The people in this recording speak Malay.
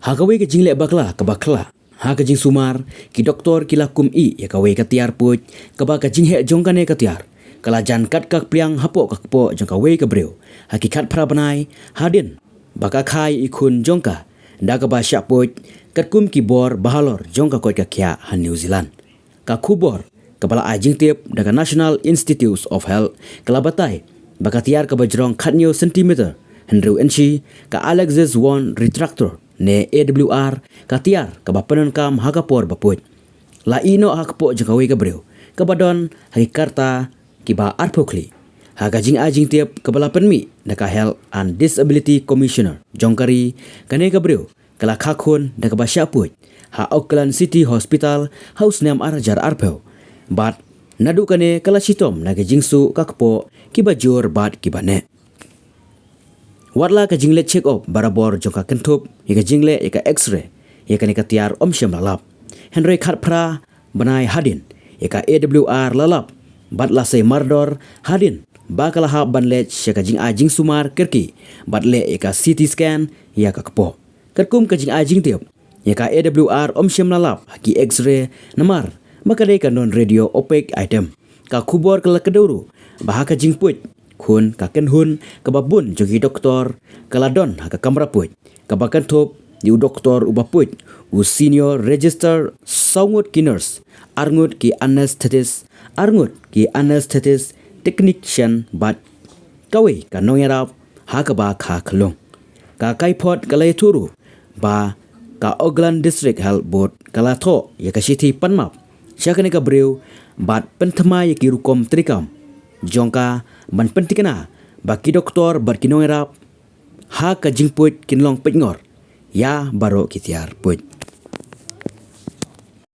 Hakawe ke jing le bakla ke bakla. Ha ke jing sumar ki doktor ki lakum I ya kawe ke tiar puj ke ba ke jing he jongkane ke tiar. Kala jan kat kak priang hapo kak po jong kawe ke breu. Hakikat prabanai hadin baka khai ikun jongka. Da ke ba syak puj kat kum ki bor bahalor jongka kot ke kya han New Zealand. Ka kubor kepala ajing tiap daga National Institutes of Health kelabatai baka tiar ke bajrong khatnyo sentimeter Henry Enchi ka Alexis One Retractor ne AWR ka tiar ka bapanon kam hakapor bapuj. La ino hakapo jengkawi ka breu ka badon hakikarta ki ba arpokli. Haka jing ajing tiap kepala penmi daka Health and Disability Commissioner jongkari kane ka breu kala khakun daka ba syapuj ha Auckland City Hospital haus nam arajar arpeu. Bat nadu kane kala sitom naga jingsu kakpo kibajur bat kibane. Watla ka jingle check up barabor jongka kentup ika jingle ika x-ray ika ne katiar omsyam lalap. Henry khat pra banai hadin ika AWR lalap bat lasai mardor hadin bakala ha banlet syaka jing ajing sumar kerki bat le ika CT scan ya kakpo. Katkum ka jing ajing tiap ika AWR omsyam lalap ki x-ray namar makadai ka non radio opek item ka kubor kala keduru bahaka jing puj kun ka kenhun ka babun jogi doktor kala don haka kamra puj ka bakan top yu doktor uba puj u senior register saungut ki nurse arngut ki anesthetist technician bat kawe ka nongerap haka ba kha khlong ka kaipot kalai turu ba ka Auckland District Health Board kala tho ya ka sithi panmap syakane ka breu bat penthama ya ki rukom trikam jongka ban pentikana baki doktor bat kinongerap ha ka jingpuj kinlong pengor ya baro kitiar puj.